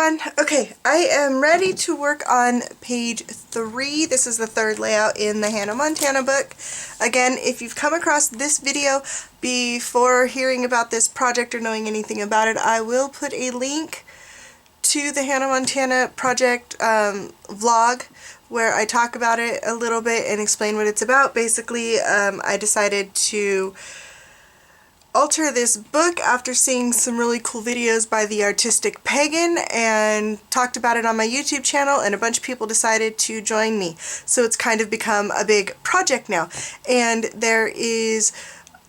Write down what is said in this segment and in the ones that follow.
everyone. Okay, I am ready to work on page 3. This is the third layout in the Hannah Montana book. Again, if you've come across this video before hearing about this project or knowing anything about it, I will put a link to the Hannah Montana project vlog where I talk about it a little bit and explain what it's about. Basically, I decided to alter this book after seeing some really cool videos by the artistic pagan and talked about it on my YouTube channel, and a bunch of people decided to join me. So it's kind of become a big project now, and there is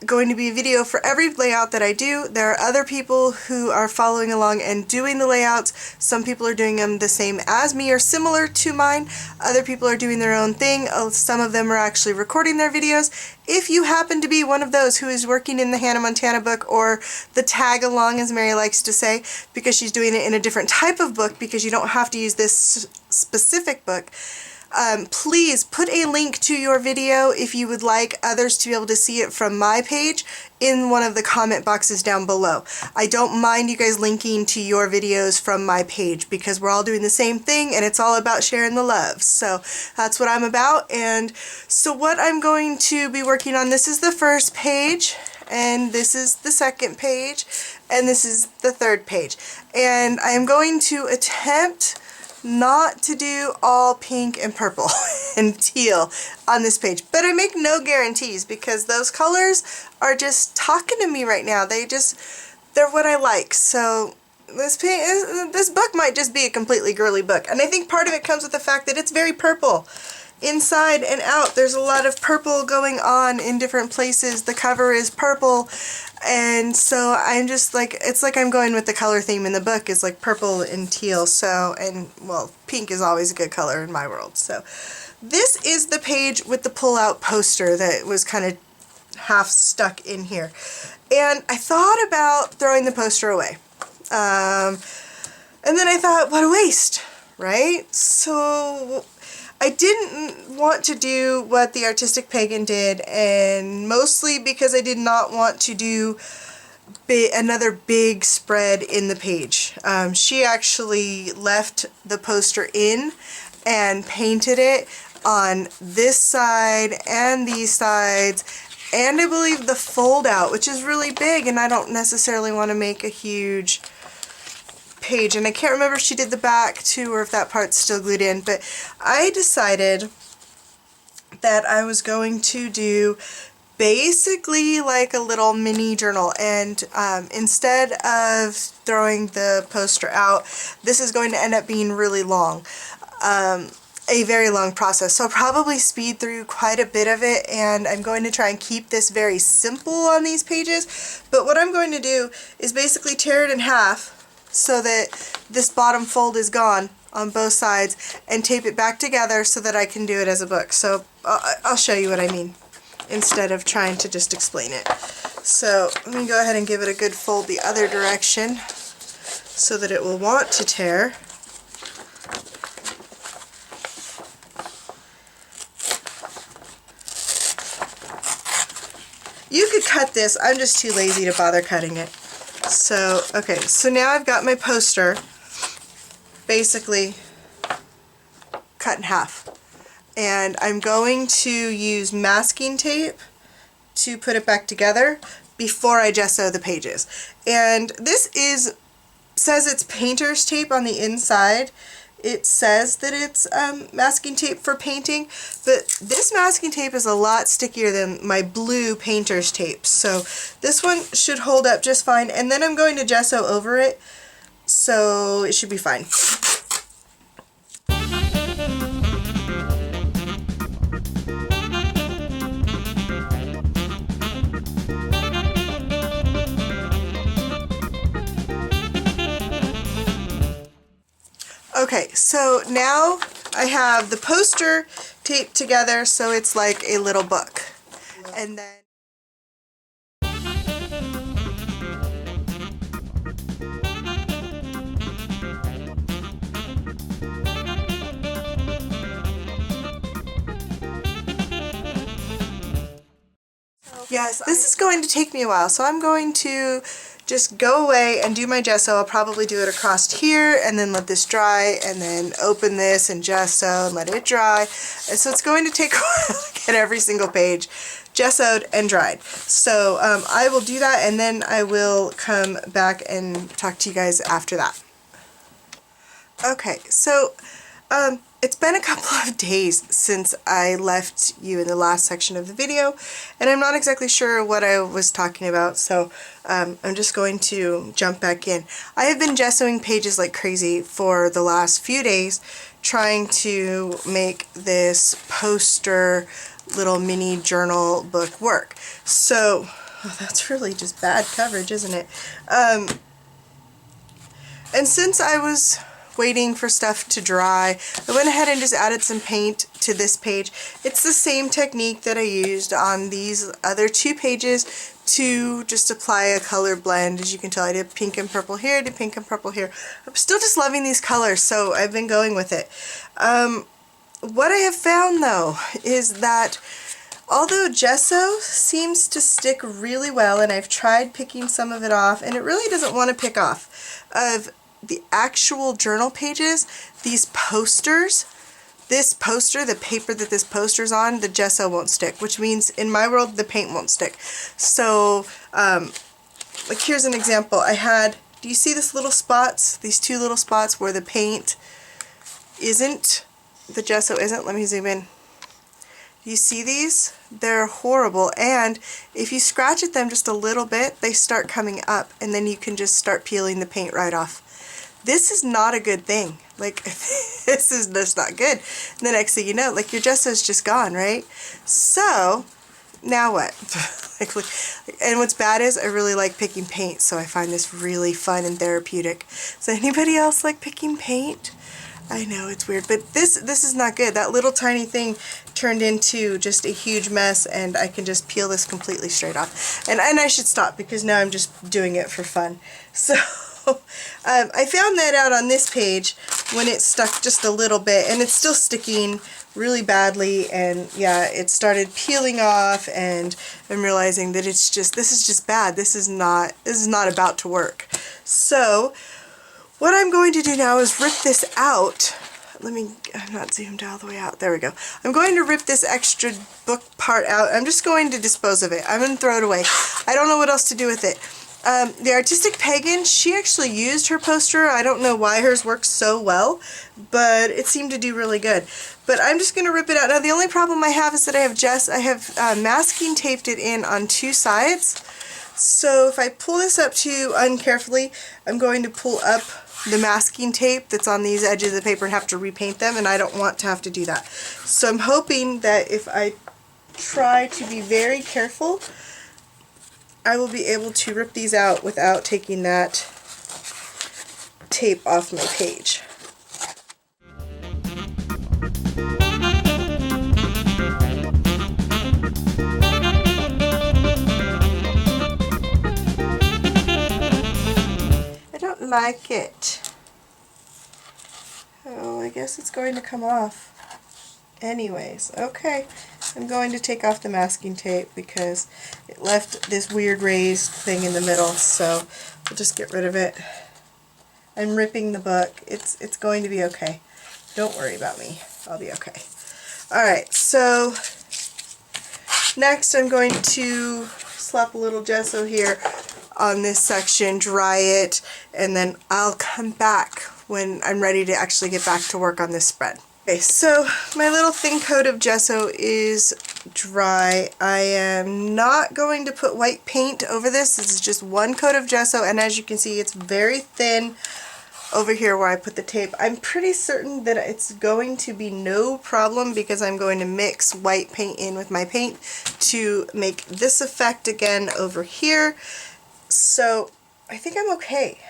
going to be a video for every layout that I do. There are other people who are following along and doing the layouts. Some people are doing them the same as me or similar to mine. Other people are doing their own thing. Some of them are actually recording their videos. If you happen to be one of those who is working in the Hannah Montana book, or the tag along as Mary likes to say, because she's doing it in a different type of book because you don't have to use this specific book, please put a link to your video if you would like others to be able to see it from my page in one of the comment boxes down below. I don't mind you guys linking to your videos from my page because we're all doing the same thing and it's all about sharing the love. So that's what I'm about. And so what I'm going to be working on, this is the first page, and this is the second page, and this is the third page. And I am going to attempt not to do all pink and purple and teal on this page, but I make no guarantees because those colors are just talking to me right now. They're what I like. So this book might just be a completely girly book, and I think part of it comes with the fact that it's very purple inside and out. There's a lot of purple going on in different places. The cover is purple, and so I'm just like, it's like I'm going with the color theme in the book is like purple and teal. So, and well, pink is always a good color in my world. So this is the page with the pull-out poster that was kind of half stuck in here, and I thought about throwing the poster away, and then I thought, what a waste, right? So I didn't want to do what the artistic pagan did, and mostly because I did not want to do another big spread in the page. She actually left the poster in and painted it on this side and these sides, and I believe the fold out, which is really big, and I don't necessarily want to make a huge page, and I can't remember if she did the back too or if that part's still glued in, but I decided that I was going to do basically like a little mini journal, and instead of throwing the poster out, this is going to end up being really long, a very long process, so I'll probably speed through quite a bit of it, and I'm going to try and keep this very simple on these pages. But what I'm going to do is basically tear it in half so that this bottom fold is gone on both sides, and tape it back together so that I can do it as a book. So I'll show you what I mean instead of trying to just explain it. So let me go ahead and give it a good fold the other direction so that it will want to tear. You could cut this, I'm just too lazy to bother cutting it. So, okay, so now I've got my poster basically cut in half, and I'm going to use masking tape to put it back together before I gesso the pages. And this says it's painter's tape on the inside. It says that it's masking tape for painting, but this masking tape is a lot stickier than my blue painter's tape, so this one should hold up just fine, and then I'm going to gesso over it, so it should be fine. Okay, so now I have the poster taped together so it's like a little book. And then yes, this is going to take me a while, so I'm going to just go away and do my gesso. I'll probably do it across here and then let this dry and then open this and gesso and let it dry. And so it's going to take a while to get every single page gessoed and dried. So I will do that, and then I will come back and talk to you guys after that. Okay, so it's been a couple of days since I left you in the last section of the video, and I'm not exactly sure what I was talking about, so I'm just going to jump back in. I have been gessoing pages like crazy for the last few days, trying to make this poster little mini journal book work. So, oh, that's really just bad coverage, isn't it? And since I was waiting for stuff to dry, I went ahead and just added some paint to this page. It's the same technique that I used on these other two pages to just apply a color blend. As you can tell, I did pink and purple here, did pink and purple here. I'm still just loving these colors, so I've been going with it. What I have found though is that although gesso seems to stick really well, and I've tried picking some of it off, and it really doesn't want to pick off, of the actual journal pages, these posters, this poster, the paper that this poster's on, the gesso won't stick, which means in my world the paint won't stick. So like here's an example. I had, do you see this little spots, these two little spots where the paint isn't, the gesso isn't? Let me zoom in. You see these? They're horrible, and if you scratch at them just a little bit, they start coming up, and then you can just start peeling the paint right off. This is not a good thing. Like, this is just not good. And the next thing you know, like, your gesso's just gone, right? So, now what? And what's bad is I really like picking paint, so I find this really fun and therapeutic. So anybody else like picking paint? I know it's weird, but this is not good. That little tiny thing turned into just a huge mess, and I can just peel this completely straight off. And I should stop because now I'm just doing it for fun. So I found that out on this page when it stuck just a little bit, and it's still sticking really badly, and yeah, it started peeling off, and I'm realizing that it's just, this is just bad. This is not about to work. So what I'm going to do now is rip this out. I'm not zoomed all the way out. There we go. I'm going to rip this extra book part out. I'm just going to dispose of it. I'm going to throw it away. I don't know what else to do with it. The Artistic Pagan, she actually used her poster. I don't know why hers works so well, but it seemed to do really good. But I'm just going to rip it out. Now the only problem I have is that I have masking taped it in on two sides. So if I pull this up too uncarefully, I'm going to pull up the masking tape that's on these edges of the paper and have to repaint them, and I don't want to have to do that. So I'm hoping that if I try to be very careful, I will be able to rip these out without taking that tape off my page. I don't like it. Oh, I guess it's going to come off. Anyways, okay. I'm going to take off the masking tape because it left this weird raised thing in the middle, so we'll just get rid of it. I'm ripping the book. It's going to be okay. Don't worry about me. I'll be okay. Alright, so next I'm going to slap a little gesso here on this section, dry it, and then I'll come back when I'm ready to actually get back to work on this spread. Okay, so my little thin coat of gesso is dry. I am not going to put white paint over this. This is just one coat of gesso, and as you can see, it's very thin over here where I put the tape. I'm pretty certain that it's going to be no problem because I'm going to mix white paint in with my paint to make this effect again over here. So I think I'm okay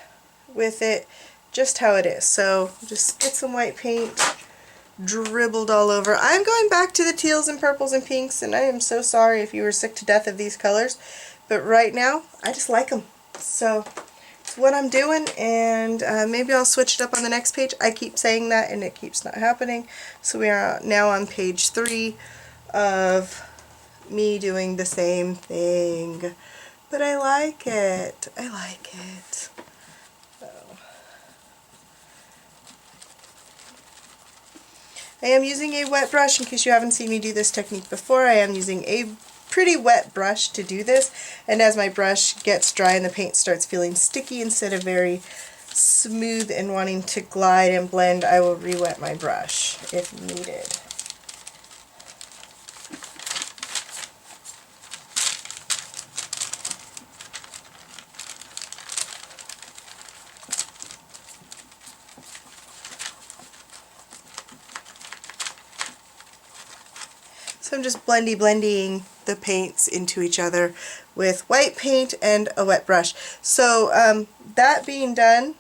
with it just how it is. So just get some white paint dribbled all over. I'm going back to the teals and purples and pinks, and I am so sorry if you were sick to death of these colors, but right now I just like them. So it's what I'm doing, and maybe I'll switch it up on the next page. I keep saying that and it keeps not happening. So we are now on page 3 of me doing the same thing But I like it. I like it. So. I am using a wet brush in case you haven't seen me do this technique before. I am using a pretty wet brush to do this, and as my brush gets dry and the paint starts feeling sticky instead of very smooth and wanting to glide and blend, I will re-wet my brush if needed. So I'm just blending the paints into each other with white paint and a wet brush. So that being done,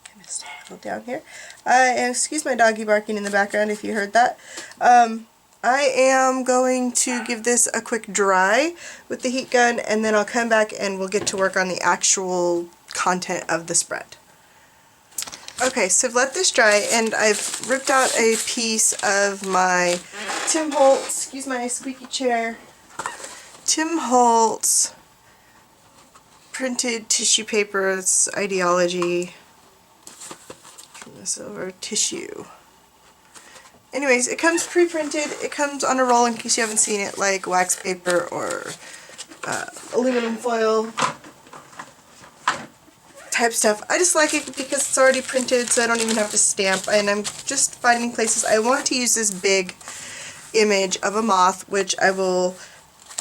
I missed a little down here. Excuse my doggy barking in the background if you heard that. I am going to give this a quick dry with the heat gun, and then I'll come back and we'll get to work on the actual content of the spread. Okay, so I've let this dry, and I've ripped out a piece of my Tim Holtz, excuse my squeaky chair, Tim Holtz printed tissue paper. It's Ideology. Turn this over, tissue. Anyways, it comes pre-printed. It comes on a roll in case you haven't seen it, like wax paper or aluminum foil type stuff. I just like it because it's already printed, so I don't even have to stamp, and I'm just finding places. I want to use this big image of a moth, which I will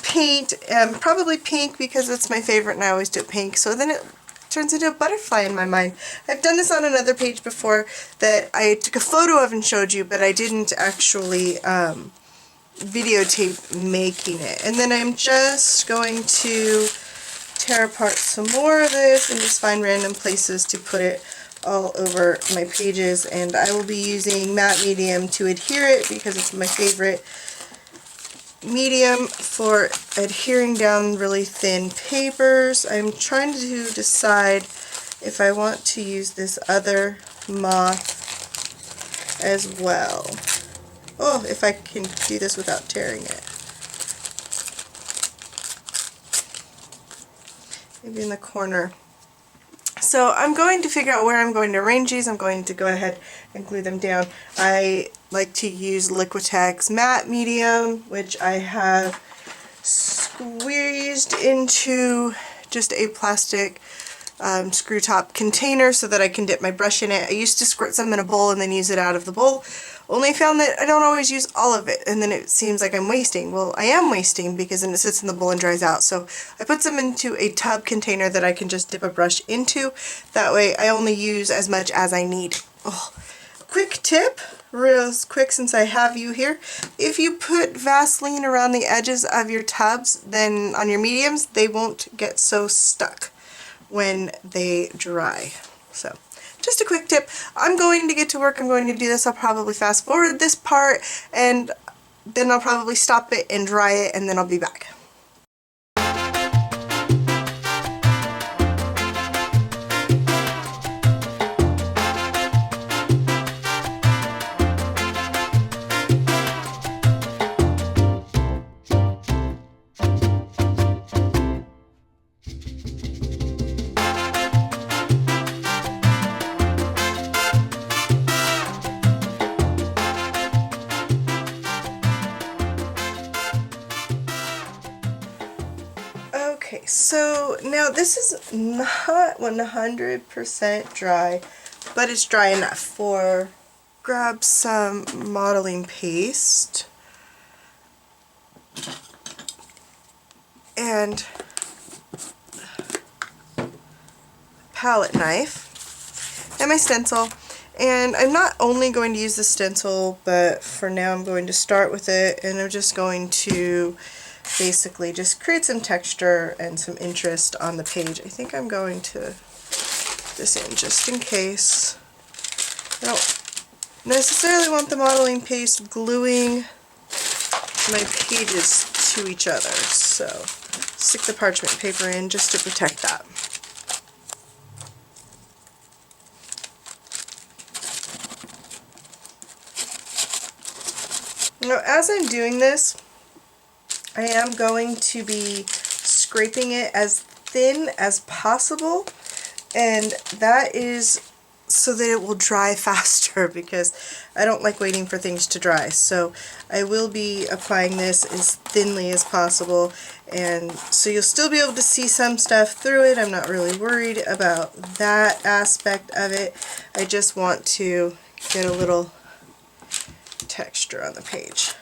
paint, probably pink because it's my favorite and I always do pink, so then it turns into a butterfly in my mind. I've done this on another page before that I took a photo of and showed you, but I didn't actually videotape making it. And then I'm just going to tear apart some more of this and just find random places to put it all over my pages, and I will be using matte medium to adhere it because it's my favorite medium for adhering down really thin papers. I'm trying to decide if I want to use this other moth as well. Oh, if I can do this without tearing it. Maybe in the corner. So I'm going to figure out where I'm going to arrange these. I'm going to go ahead and glue them down. I like to use Liquitex matte medium, which I have squeezed into just a plastic screw top container so that I can dip my brush in it. I used to squirt some in a bowl and then use it out of the bowl. Only found that I don't always use all of it, and then it seems like I'm wasting. Well, I am wasting because then it sits in the bowl and dries out. So I put some into a tub container that I can just dip a brush into. That way I only use as much as I need. Oh, quick tip, real quick since I have you here. If you put Vaseline around the edges of your tubs, then on your mediums, they won't get so stuck when they dry. So just a quick tip. I'm going to get to work. I'm going to do this. I'll probably fast forward this part, and then I'll probably stop it and dry it, and then I'll be back. Okay, so now this is not 100% dry, but it's dry enough for. Grab some modeling paste and palette knife and my stencil. And I'm not only going to use the stencil, but for now I'm going to start with it, and I'm just going to basically just create some texture and some interest on the page. I think I'm going to put this in just in case. I don't necessarily want the modeling paste gluing my pages to each other, so stick the parchment paper in just to protect that. Now, as I'm doing this, I am going to be scraping it as thin as possible, and that is so that it will dry faster, because I don't like waiting for things to dry. So I will be applying this as thinly as possible, and so you'll still be able to see some stuff through it. I'm not really worried about that aspect of it. I just want to get a little texture on the page.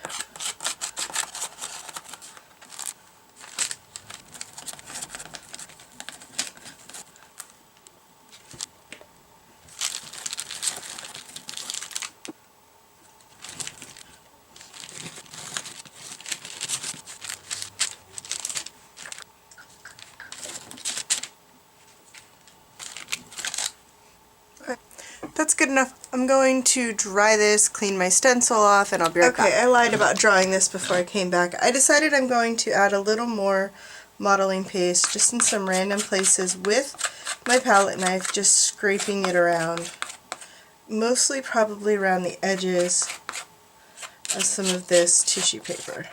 That's good enough. I'm going to dry this, clean my stencil off, and I'll be right back. Okay, I lied about drawing this before I came back. I decided I'm going to add a little more modeling paste just in some random places with my palette knife, just scraping it around. Mostly probably around the edges of some of this tissue paper.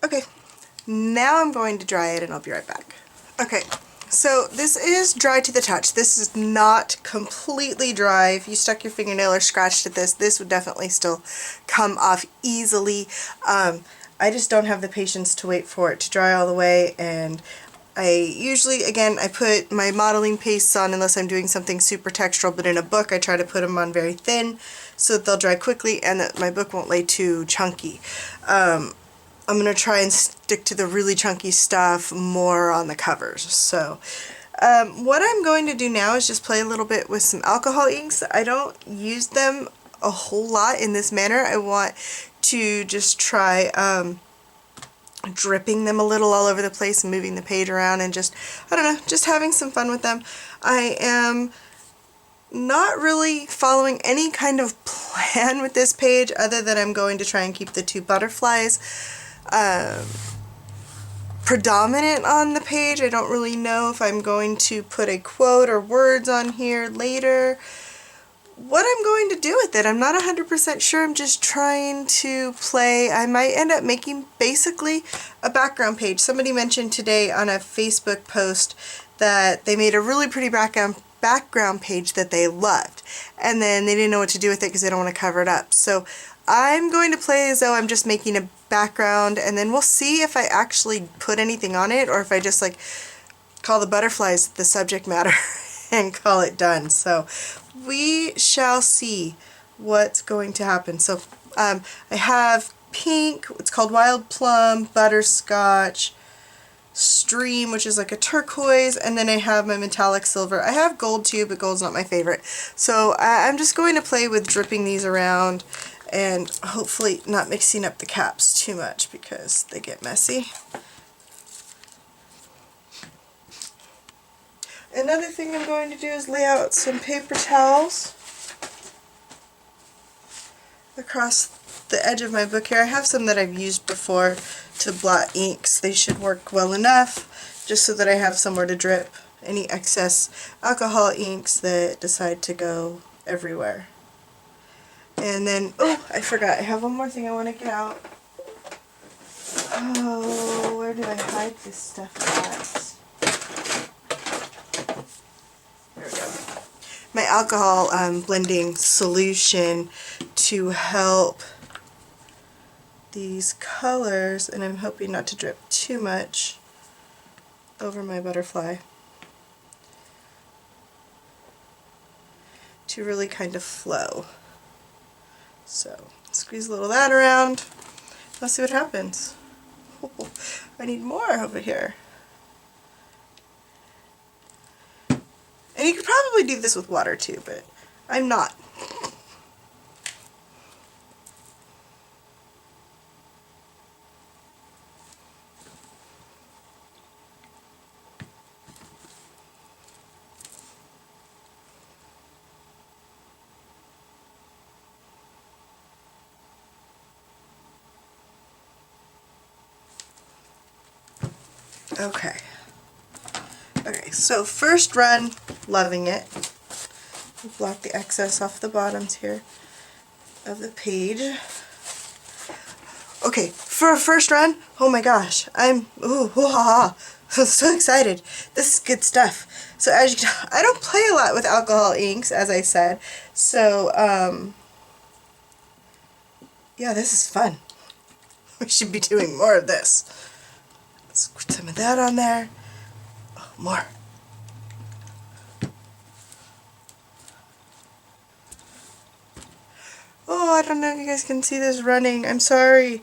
Okay, now I'm going to dry it and I'll be right back. Okay, so this is dry to the touch. This is not completely dry. If you stuck your fingernail or scratched at this, this would definitely still come off easily. I just don't have the patience to wait for it to dry all the way, and I usually, again, I put my modeling pastes on unless I'm doing something super textural, but in a book I try to put them on very thin so that they'll dry quickly and that my book won't lay too chunky. I'm going to try and stick to the really chunky stuff more on the covers. So what I'm going to do now is just play a little bit with some alcohol inks. I don't use them a whole lot in this manner. I want to just try dripping them a little all over the place and moving the page around and just, I don't know, just having some fun with them. I am not really following any kind of plan with this page other than I'm going to try and keep the two butterflies predominant on the page. I don't really know if I'm going to put a quote or words on here later. What I'm going to do with it, I'm not 100% sure. I'm just trying to play. I might end up making basically a background page. Somebody mentioned today on a Facebook post that they made a really pretty background page that they loved, and then they didn't know what to do with it because they don't want to cover it up. So I'm going to play as though I'm just making a background, and then we'll see if I actually put anything on it or if I just like call the butterflies the subject matter and call it done. So we shall see what's going to happen. So I have pink, it's called Wild Plum, Butterscotch, Stream, which is like a turquoise, and then I have my metallic silver. I have gold too, but gold's not my favorite. So I'm just going to play with dripping these around and hopefully not mixing up the caps too much because they get messy. Another thing I'm going to do is lay out some paper towels across the edge of my book here. I have some that I've used before to blot inks. They should work well enough just so that I have somewhere to drip any excess alcohol inks that decide to go everywhere. And then, oh, I forgot, I have one more thing I want to get out. Oh, where do I hide this stuff at? There we go. My alcohol blending solution to help these colors, and I'm hoping not to drip too much over my butterfly, to really kind of flow. So squeeze a little of that around. Let's see what happens. Oh, I need more over here. And you could probably do this with water too, but I'm not. Okay. Okay, so first run, loving it. Block the excess off the bottoms here of the page. Okay, for a first run, oh my gosh, I'm so excited. This is good stuff. So as you can tell, I don't play a lot with alcohol inks, as I said. So, yeah, this is fun. We should be doing more of this. Let's put some of that on there. Oh, more. Oh, I don't know if you guys can see this running. I'm sorry.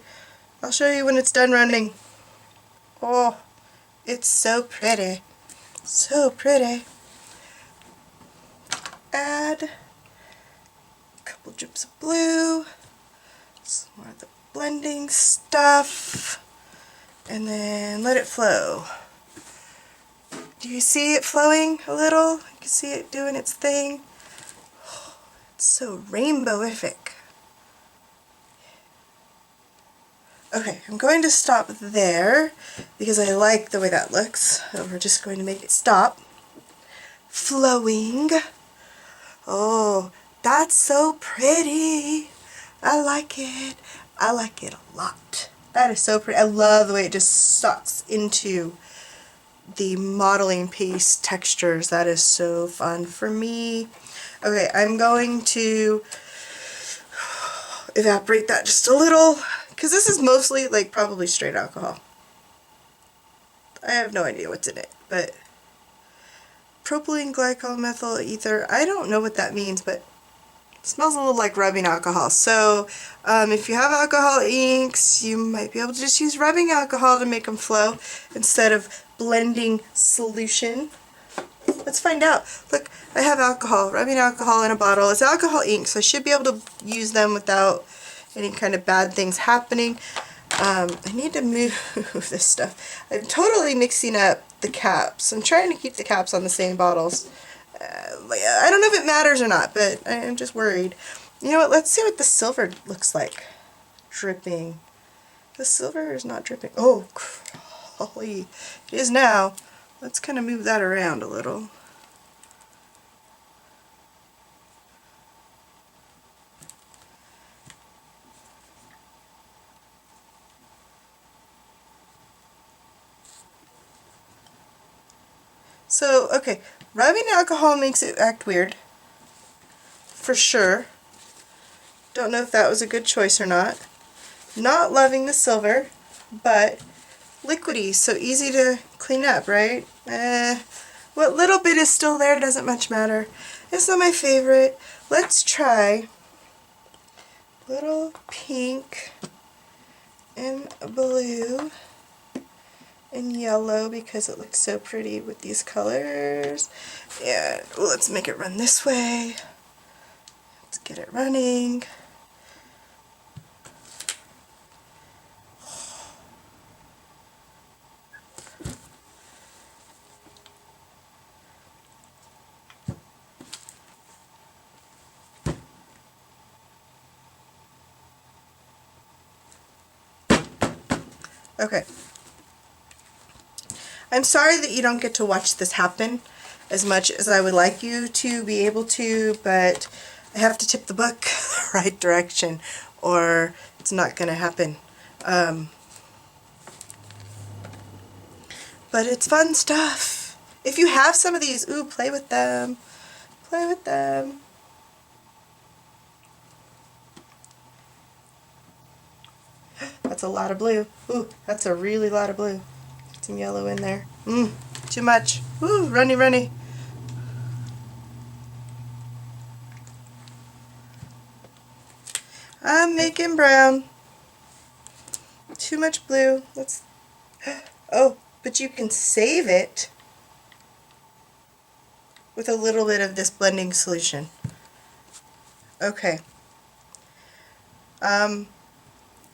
I'll show you when it's done running. Oh, it's so pretty. So pretty. Add a couple drips of blue. Some more of the blending stuff. And then let it flow. Do you see it flowing a little? You can see it doing its thing. Oh, it's so rainbowific. Okay, I'm going to stop there because I like the way that looks. So we're just going to make it stop. Flowing. Oh, that's so pretty. I like it. I like it a lot. That is so pretty. I love the way it just sucks into the modeling paste textures. That is so fun for me. Okay, I'm going to evaporate that just a little, because this is mostly like probably straight alcohol. I have no idea what's in it, but propylene glycol methyl ether, I don't know what that means, but it smells a little like rubbing alcohol. So if you have alcohol inks, you might be able to just use rubbing alcohol to make them flow instead of blending solution. Let's find out. Look, I have alcohol, rubbing alcohol in a bottle. It's alcohol ink, so I should be able to use them without any kind of bad things happening. I need to move this stuff. I'm totally mixing up the caps. I'm trying to keep the caps on the same bottles. I don't know if it matters or not, but I'm just worried. You know what, let's see what the silver looks like. Dripping. The silver is not dripping. Oh, holy. It is now. Let's kind of move that around a little. So, okay, rubbing alcohol makes it act weird, for sure. Don't know if that was a good choice or not. Not loving the silver, but liquidy, so easy to clean up, right? What little bit is still there doesn't much matter. It's not my favorite. Let's try little pink and blue and yellow because it looks so pretty with these colors. And let's make it run this way. Let's get it running. Okay. I'm sorry that you don't get to watch this happen as much as I would like you to be able to, but I have to tip the book the right direction or it's not going to happen. But it's fun stuff. If you have some of these, ooh, play with them. Play with them. That's a lot of blue. Ooh, that's a really lot of blue. Some yellow in there. Too much. Ooh, runny, runny. I'm making brown. Too much blue. Let's. Oh, but you can save it with a little bit of this blending solution. Okay.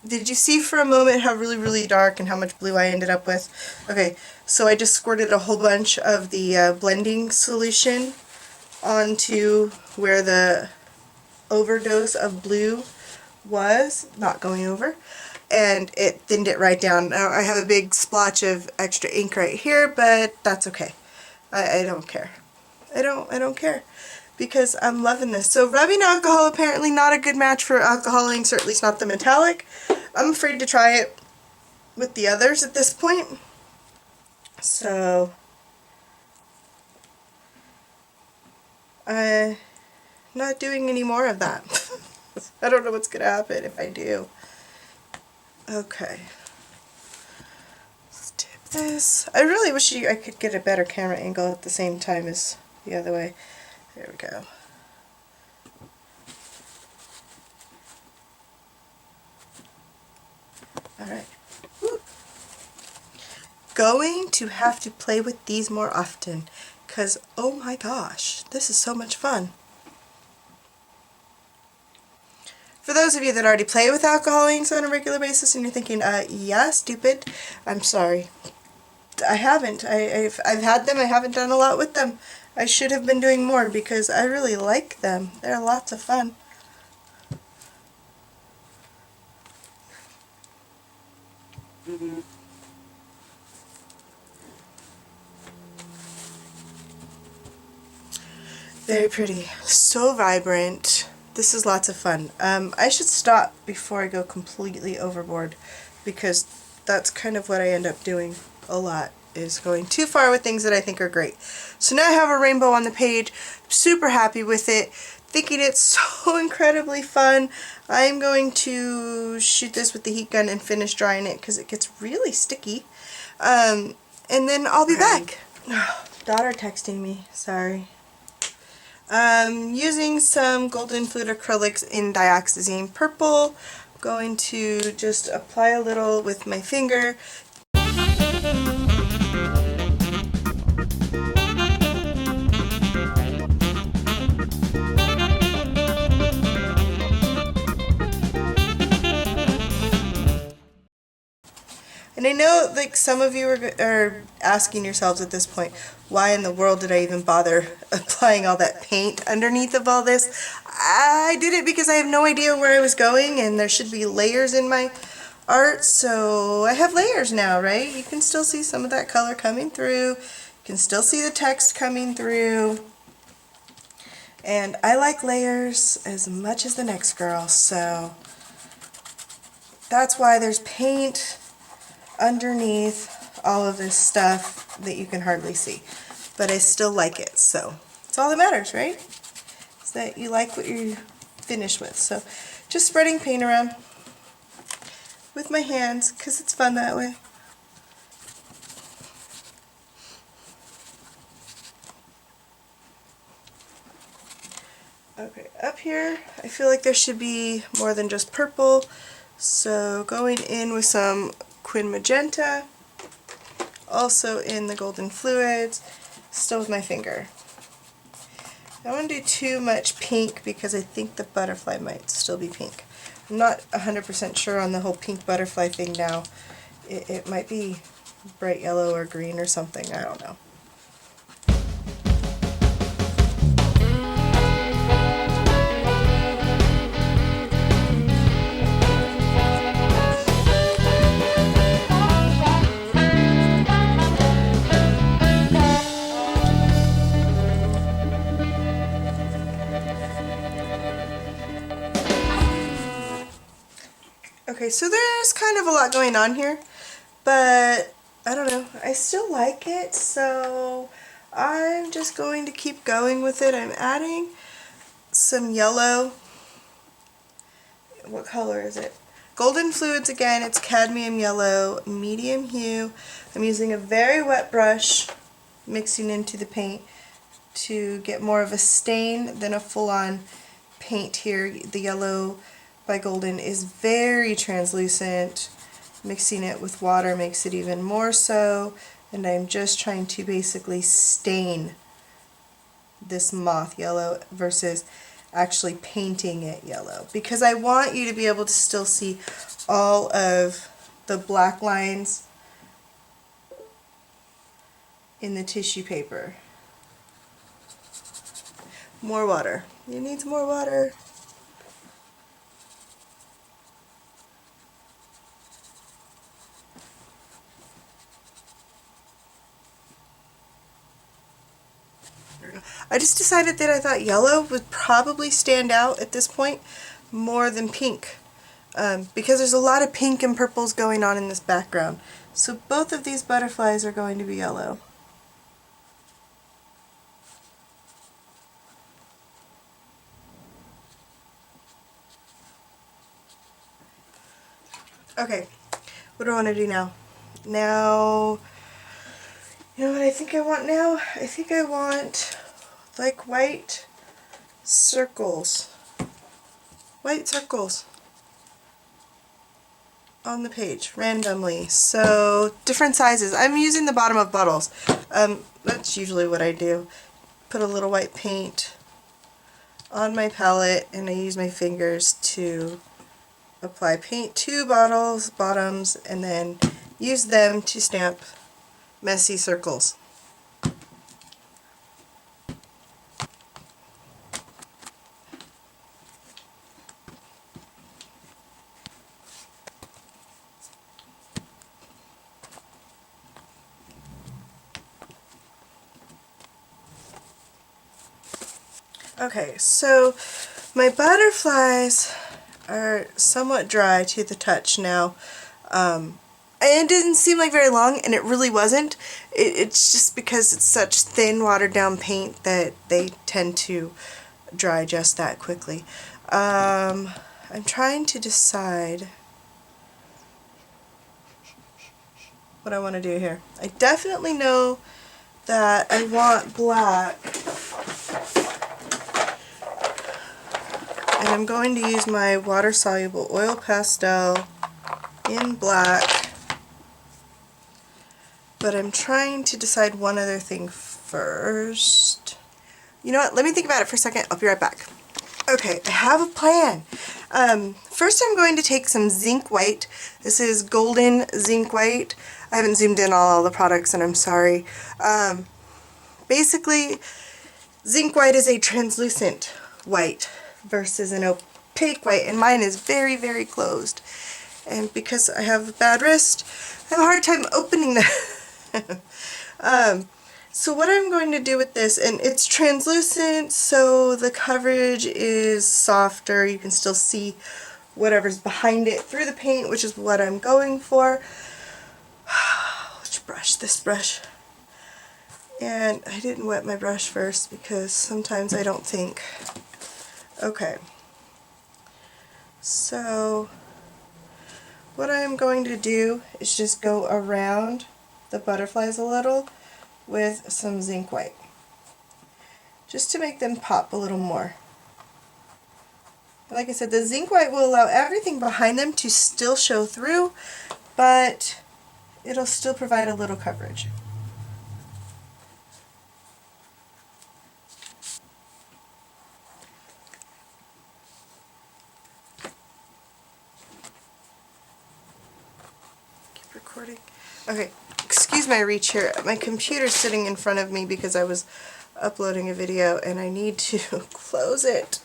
Did you see for a moment how really, really dark and how much blue I ended up with? Okay, so I just squirted a whole bunch of the blending solution onto where the overdose of blue was, not going over. and it thinned it right down. Now I have a big splotch of extra ink right here, but that's okay. I don't care. I don't care because I'm loving this. So rubbing alcohol, apparently not a good match for alcohol inks, or at least not the metallic. I'm afraid to try it with the others at this point. So I'm not doing any more of that. I don't know what's going to happen if I do. Okay. Let's tip this. I really wish I could get a better camera angle at the same time as the other way. There we go. Alright. Going to have to play with these more often because, oh my gosh, this is so much fun. For those of you that already play with alcohol inks on a regular basis and you're thinking, yeah, stupid, I'm sorry. I haven't. I've had them. I haven't done a lot with them. I should have been doing more because I really like them. They're lots of fun. Very pretty. So vibrant. This is lots of fun. I should stop before I go completely overboard because that's kind of what I end up doing a lot, is going too far with things that I think are great. So now I have a rainbow on the page. I'm super happy with it. Thinking it's so incredibly fun. I'm going to shoot this with the heat gun and finish drying it because it gets really sticky. And then I'll be back. Daughter texting me. Sorry. Using some golden fluid acrylics in dioxazine purple. I'm going to just apply a little with my finger. And I know, like, some of you are asking yourselves at this point, why in the world did I even bother applying all that paint underneath of all this? I did it because I have no idea where I was going, and there should be layers in my art, so I have layers now, right? You can still see some of that color coming through. You can still see the text coming through. And I like layers as much as the next girl, so that's why there's paint underneath all of this stuff that you can hardly see, but I still like it, so it's all that matters, right? Is that you like what you finish with. So just spreading paint around with my hands because it's fun that way. Okay, up here I feel like there should be more than just purple, so going in with some Quin Magenta, also in the golden fluids, still with my finger. I don't want to do too much pink because I think the butterfly might still be pink. I'm not 100% sure on the whole pink butterfly thing now. It might be bright yellow or green or something, I don't know. Okay, so there's kind of a lot going on here, but I don't know, I still like it, so I'm just going to keep going with it. I'm adding some yellow. What color is it? Golden fluids again, it's cadmium yellow, medium hue. I'm using a very wet brush, mixing into the paint to get more of a stain than a full-on paint here. The yellow by Golden is very translucent. Mixing it with water makes it even more so, and I'm just trying to basically stain this moth yellow versus actually painting it yellow, because I want you to be able to still see all of the black lines in the tissue paper. More water. You need some more water. I just decided that I thought yellow would probably stand out at this point more than pink, because there's a lot of pink and purples going on in this background. So both of these butterflies are going to be yellow. Okay, what do I want to do now? Now, you know what I think I want now? I think I want like white circles. White circles on the page randomly. So different sizes. I'm using the bottom of bottles. That's usually what I do. Put a little white paint on my palette and I use my fingers to apply paint to bottles, bottoms, and then use them to stamp messy circles. Okay, so my butterflies are somewhat dry to the touch now. It didn't seem like very long, and it really wasn't. It's just because it's such thin, watered-down paint that they tend to dry just that quickly. I'm trying to decide what I want to do here. I definitely know that I want black, and I'm going to use my water-soluble oil pastel in black, but I'm trying to decide one other thing first. You know what, let me think about it for a second, I'll be right back. Okay, I have a plan. First I'm going to take some zinc white. This is golden zinc white. I haven't zoomed in on all the products and I'm sorry. Basically, zinc white is a translucent white versus an opaque white, and mine is very, very closed. And because I have a bad wrist, I have a hard time opening them. So what I'm going to do with this, and it's translucent, so the coverage is softer. You can still see whatever's behind it through the paint, which is what I'm going for. Which brush? This brush. And I didn't wet my brush first because sometimes I don't think. Okay. So what I'm going to do is just go around the butterflies a little with some zinc white, just to make them pop a little more. Like I said, the zinc white will allow everything behind them to still show through, but it'll still provide a little coverage. Keep recording. Okay, excuse my reach here. My computer's sitting in front of me because I was uploading a video and I need to close it.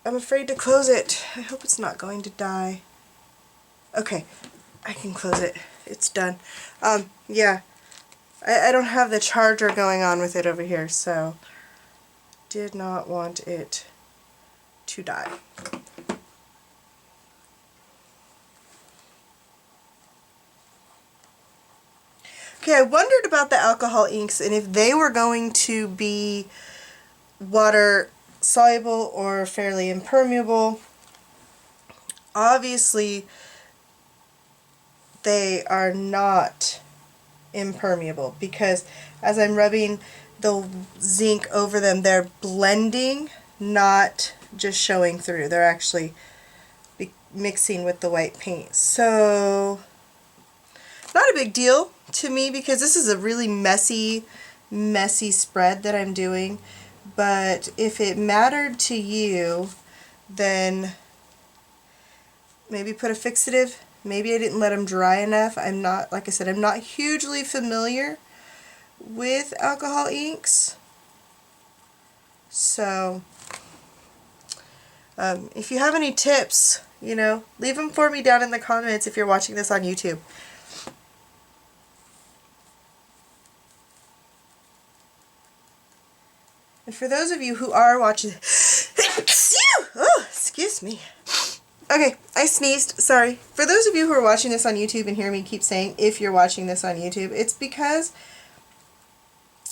I'm afraid to close it. I hope it's not going to die. Okay, I can close it. It's done. Yeah, I don't have the charger going on with it over here, so did not want it to die. Okay, I wondered about the alcohol inks and if they were going to be water soluble or fairly impermeable. Obviously, they are not impermeable because as I'm rubbing the zinc over them, they're blending, not just showing through. They're actually mixing with the white paint. So, not a big deal to me because this is a really messy spread that I'm doing. But if it mattered to you, then maybe put a fixative. Maybe I didn't let them dry enough. I'm not, like I said, I'm not hugely familiar with alcohol inks. So, if you have any tips, you know, leave them for me down in the comments if you're watching this on YouTube. And for those of you who are watching, oh, excuse me. Okay, I sneezed, sorry. For those of you who are watching this on YouTube and hear me keep saying if you're watching this on YouTube, it's because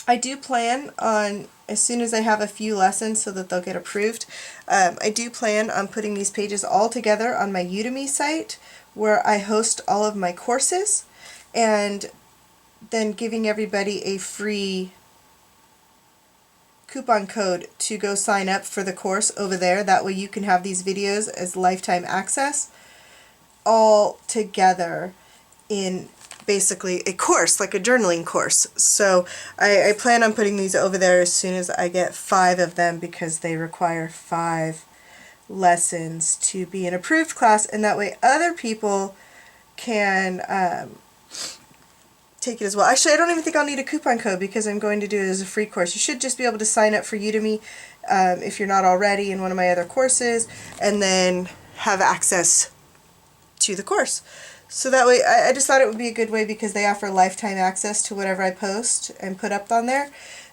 I do plan on, as soon as I have a few lessons so that they'll get approved, I do plan on putting these pages all together on my Udemy site where I host all of my courses, and then giving everybody a free coupon code to go sign up for the course over there. That way you can have these videos as lifetime access all together in basically a course, like a journaling course. So I plan on putting these over there as soon as I get 5 of them, because they require 5 lessons to be an approved class, and that way other people can take it as well. Actually, I don't even think I'll need a coupon code because I'm going to do it as a free course. You should just be able to sign up for Udemy if you're not already in one of my other courses, and then have access to the course. So that way, I just thought it would be a good way, because they offer lifetime access to whatever I post and put up on there,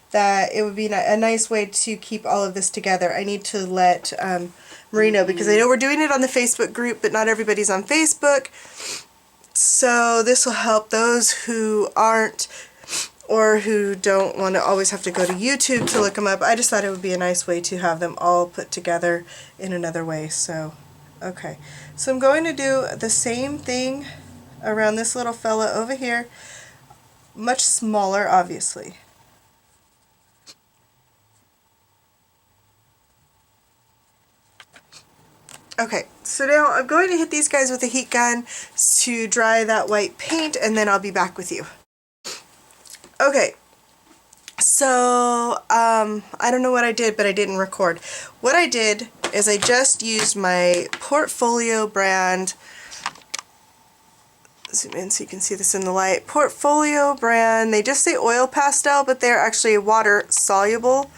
that it would be a nice way to keep all of this together. I need to let Marie know, because I know we're doing it on the Facebook group, but not everybody's on Facebook. So this will help those who aren't, or who don't want to always have to go to YouTube to look them up. I just thought it would be a nice way to have them all put together in another way. So, okay. So I'm going to do the same thing around this little fella over here, much smaller, obviously. Okay, so now I'm going to hit these guys with a heat gun to dry that white paint, and then I'll be back with you. Okay, so I don't know what I did, but I didn't record. What I did is I just used my Portfolio brand, zoom in so you can see this in the light, Portfolio brand, they just say oil pastel, but they're actually a water-soluble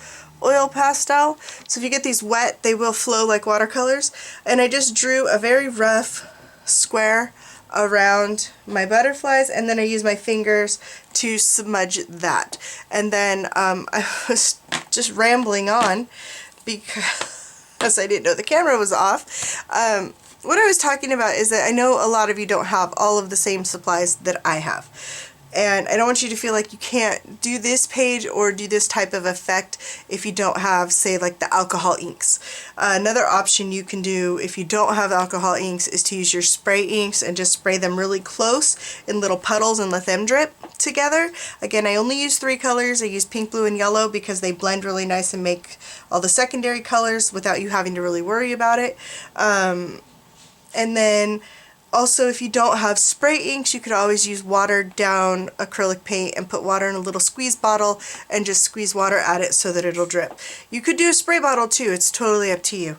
oil pastel. So if you get these wet, they will flow like watercolors. And I just drew a very rough square around my butterflies, and then I use my fingers to smudge that. And then I was just rambling on because I didn't know the camera was off. What I was talking about is that I know a lot of you don't have all of the same supplies that I have. And I don't want you to feel like you can't do this page or do this type of effect if you don't have, say, like the alcohol inks. Another option you can do if you don't have alcohol inks is to use your spray inks and just spray them really close in little puddles and let them drip together. Again, I only use 3 colors. I use pink, blue, and yellow because they blend really nice and make all the secondary colors without you having to really worry about it. And then also, if you don't have spray inks, you could always use watered down acrylic paint and put water in a little squeeze bottle and just squeeze water at it so that it'll drip. You could do a spray bottle too, it's totally up to you.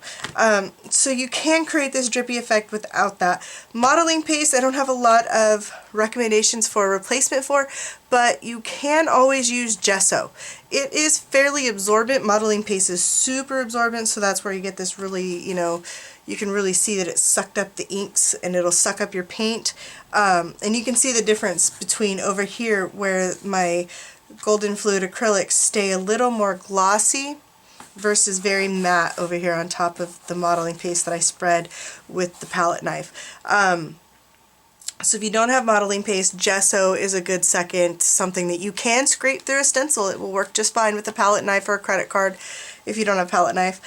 So you can create this drippy effect without that. Modeling paste, I don't have a lot of recommendations for a replacement for, but you can always use gesso. It is fairly absorbent. Modeling paste is super absorbent, so that's where you get this really, you can really see that it sucked up the inks and it'll suck up your paint. And you can see the difference between over here where my golden fluid acrylics stay a little more glossy versus very matte over here on top of the modeling paste that I spread with the palette knife. So if you don't have modeling paste, gesso is a good second, something that you can scrape through a stencil. It will work just fine with a palette knife or a credit card if you don't have a palette knife.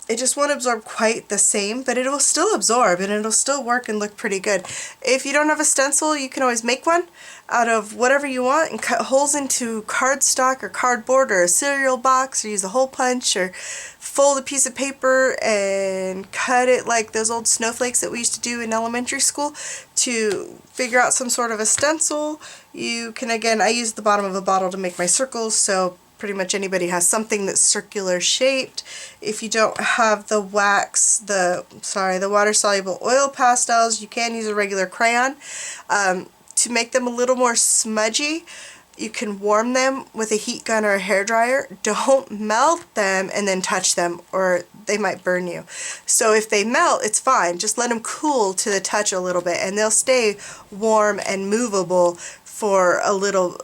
It just won't absorb quite the same, but it will still absorb and it'll still work and look pretty good. If you don't have a stencil, you can always make one out of whatever you want and cut holes into cardstock or cardboard or a cereal box, or use a hole punch, or fold a piece of paper and cut it like those old snowflakes that we used to do in elementary school to figure out some sort of a stencil. You can, again, I use the bottom of a bottle to make my circles, so pretty much anybody has something that's circular shaped. If you don't have the wax, the water-soluble oil pastels, you can use a regular crayon. To make them a little more smudgy, you can warm them with a heat gun or a hairdryer. Don't melt them and then touch them, or they might burn you. So if they melt, it's fine. Just let them cool to the touch a little bit, and they'll stay warm and movable for a little,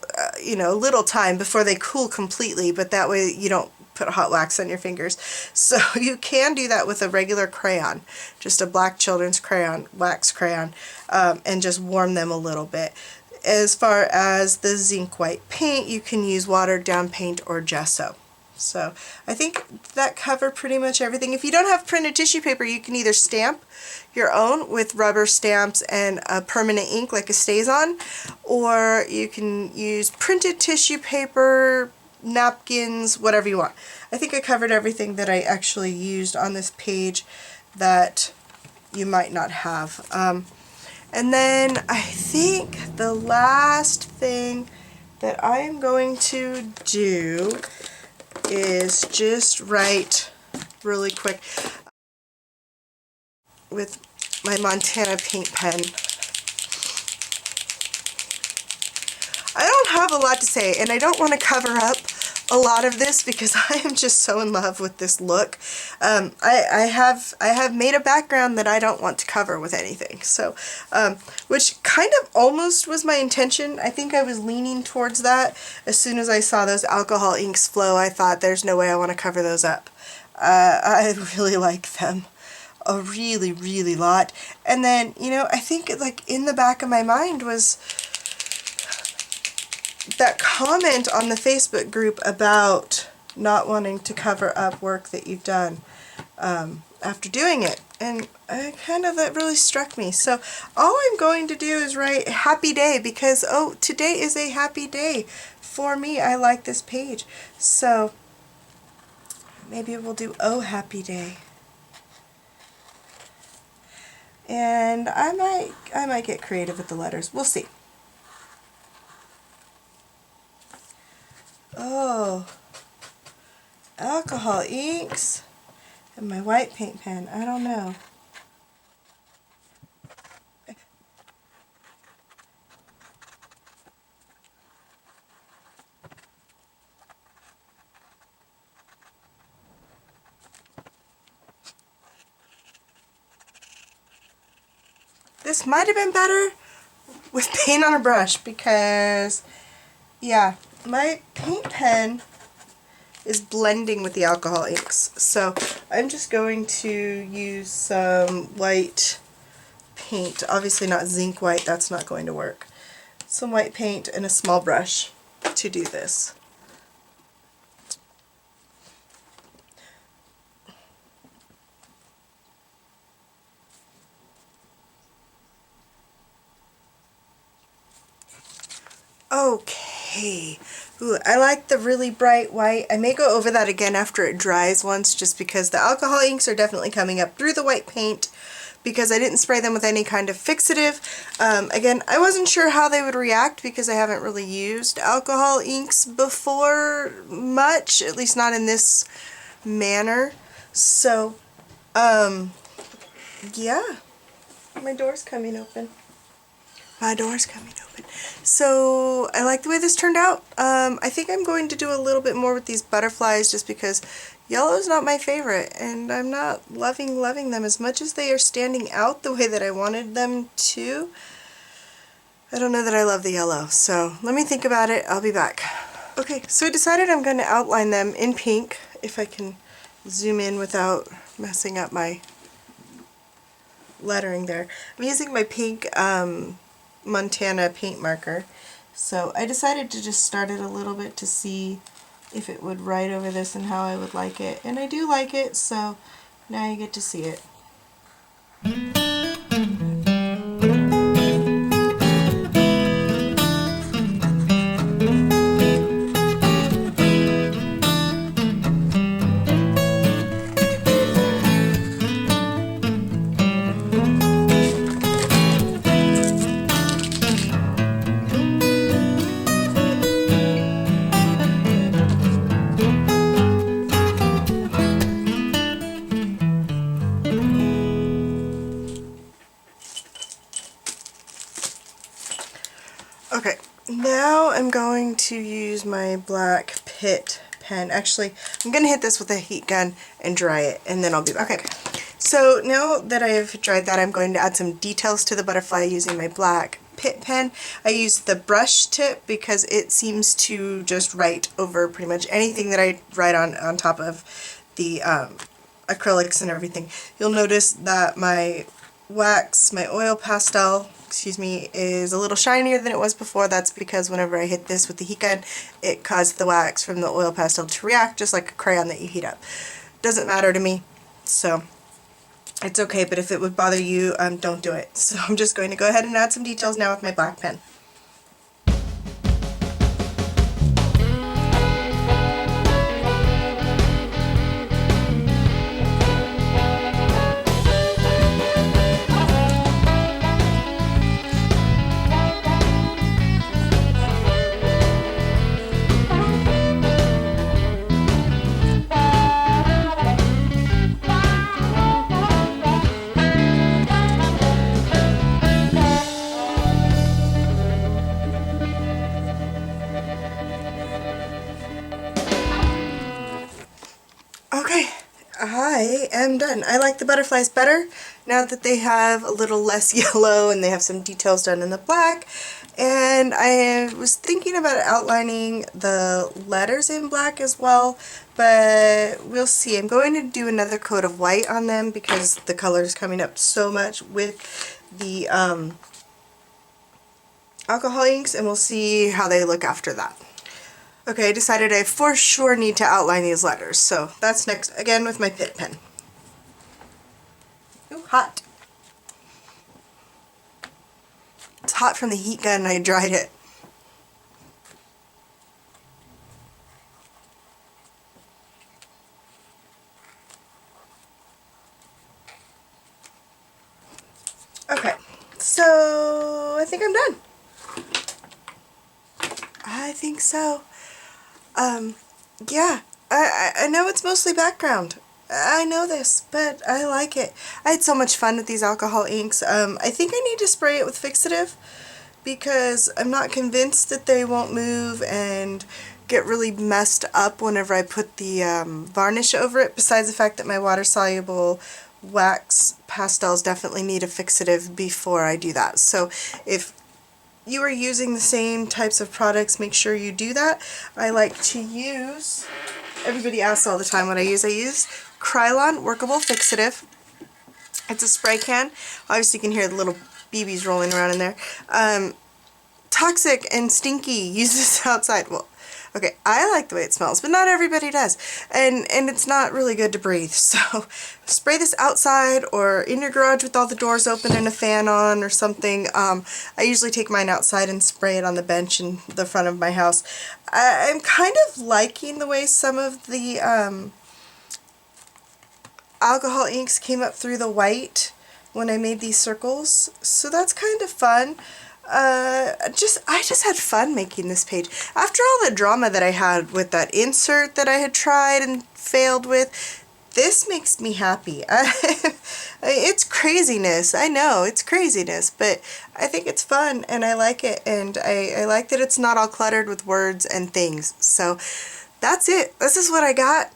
you know, a little time before they cool completely, but that way you don't put hot wax on your fingers. So you can do that with a regular crayon, just a black children's crayon, wax crayon, and just warm them a little bit. As far as the zinc white paint, you can use watered down paint or gesso. So I think that covered pretty much everything. If you don't have printed tissue paper, you can either stamp your own with rubber stamps and a permanent ink like a StazOn, or you can use printed tissue paper, napkins, whatever you want. I think I covered everything that I actually used on this page that you might not have. And then I think the last thing that I am going to do is just write really quick with my Montana paint pen. I don't have a lot to say, and I don't want to cover up a lot of this because I am just so in love with this look. I have made a background that I don't want to cover with anything, so which kind of almost was my intention. I think I was leaning towards that. As soon as I saw those alcohol inks flow, I thought there's no way I want to cover those up. I really like them a really lot. And then, you know, I think like in the back of my mind was that comment on the Facebook group about not wanting to cover up work that you've done after doing it, and that really struck me. So all I'm going to do is write happy day because, oh, today is a happy day for me. I like this page, so maybe we'll do oh happy day. And I might get creative with the letters. We'll see. Oh, alcohol inks and my white paint pen. I don't know. This might have been better with paint on a brush because, yeah, my paint pen is blending with the alcohol inks. So I'm just going to use some white paint. Obviously not zinc white, that's not going to work. Some white paint and a small brush to do this. Okay. Ooh, I like the really bright white. I may go over that again after it dries once, just because the alcohol inks are definitely coming up through the white paint because I didn't spray them with any kind of fixative. Again, I wasn't sure how they would react because I haven't really used alcohol inks before much, at least not in this manner. So, yeah. My door's coming open. My door's coming open. So I like the way this turned out. I think I'm going to do a little bit more with these butterflies just because yellow is not my favorite and I'm not loving them as much as they are standing out the way that I wanted them to. I don't know that I love the yellow, so let me think about it. I'll be back. Okay, so I decided I'm going to outline them in pink, if I can zoom in without messing up my lettering there. I'm using my pink Montana paint marker. So I decided to just start it a little bit to see if it would write over this and how I would like it. And I do like it, so now you get to see it. Okay, now I'm going to use my black Pitt pen. Actually, I'm going to hit this with a heat gun and dry it, and then I'll be back. Okay, so now that I have dried that, I'm going to add some details to the butterfly using my black Pitt pen. I use the brush tip because it seems to just write over pretty much anything that I write on top of the acrylics and everything. You'll notice that my wax, my oil pastel, excuse me, is a little shinier than it was before. That's because whenever I hit this with the heat gun, it caused the wax from the oil pastel to react just like a crayon that you heat up. Doesn't matter to me, so it's okay, but if it would bother you, don't do it. So I'm just going to go ahead and add some details now with my black pen. Okay, I am done. I like the butterflies better now that they have a little less yellow and they have some details done in the black. And I was thinking about outlining the letters in black as well, but we'll see. I'm going to do another coat of white on them because the color is coming up so much with the alcohol inks, and we'll see how they look after that. Okay, I decided I for sure need to outline these letters, so that's next, again with my Pitt pen. Ooh, hot. It's hot from the heat gun and I dried it. Okay, so I think I'm done. I think so. Yeah, I know it's mostly background. I know this, but I like it. I had so much fun with these alcohol inks. I think I need to spray it with fixative because I'm not convinced that they won't move and get really messed up whenever I put the varnish over it, besides the fact that my water-soluble wax pastels definitely need a fixative before I do that. So if you are using the same types of products, make sure you do that. I like to use, everybody asks all the time what I use. I use Krylon Workable Fixative. It's a spray can. Obviously you can hear the little BBs rolling around in there. Toxic and Stinky, use this outside. Well, okay, I like the way it smells, but not everybody does. And it's not really good to breathe. So spray this outside or in your garage with all the doors open and a fan on or something. I usually take mine outside and spray it on the bench in the front of my house. I'm kind of liking the way some of the alcohol inks came up through the white when I made these circles. So that's kind of fun. I just had fun making this page. After all the drama that I had with that insert that I had tried and failed with, this makes me happy. It's craziness. I know, it's craziness, but I think it's fun and I like it, and I like that it's not all cluttered with words and things. So that's it. This is what I got.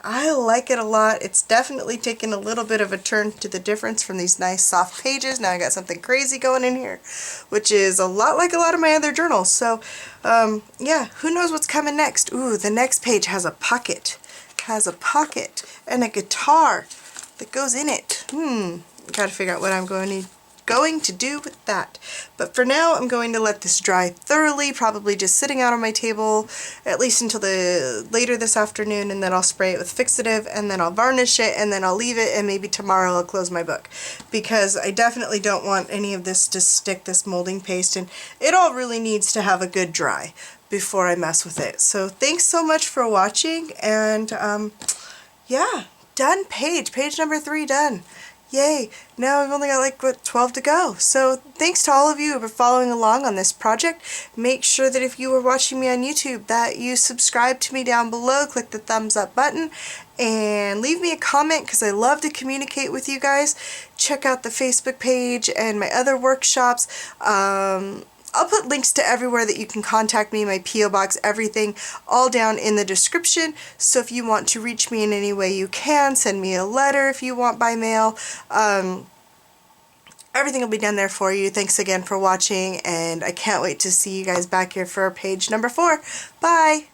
I like it a lot. It's definitely taken a little bit of a turn to the difference from these nice soft pages. Now I got something crazy going in here, which is a lot like a lot of my other journals. So yeah, who knows what's coming next. Ooh, the next page has a pocket. Has a pocket and a guitar that goes in it. Gotta figure out what I'm going to do with that. But for now, I'm going to let this dry thoroughly, probably just sitting out on my table at least until later this afternoon, and then I'll spray it with fixative, and then I'll varnish it, and then I'll leave it, and maybe tomorrow I'll close my book, because I definitely don't want any of this to stick, this molding paste, and it all really needs to have a good dry before I mess with it. So thanks so much for watching, and yeah, done page number 3 done. Yay! Now I've only got like, what, 12 to go. So thanks to all of you for following along on this project. Make sure that if you are watching me on YouTube that you subscribe to me down below, click the thumbs up button, and leave me a comment because I love to communicate with you guys. Check out the Facebook page and my other workshops. I'll put links to everywhere that you can contact me, my P.O. Box, everything, all down in the description. So if you want to reach me in any way you can, send me a letter if you want by mail. Everything will be done there for you. Thanks again for watching, and I can't wait to see you guys back here for page number 4. Bye!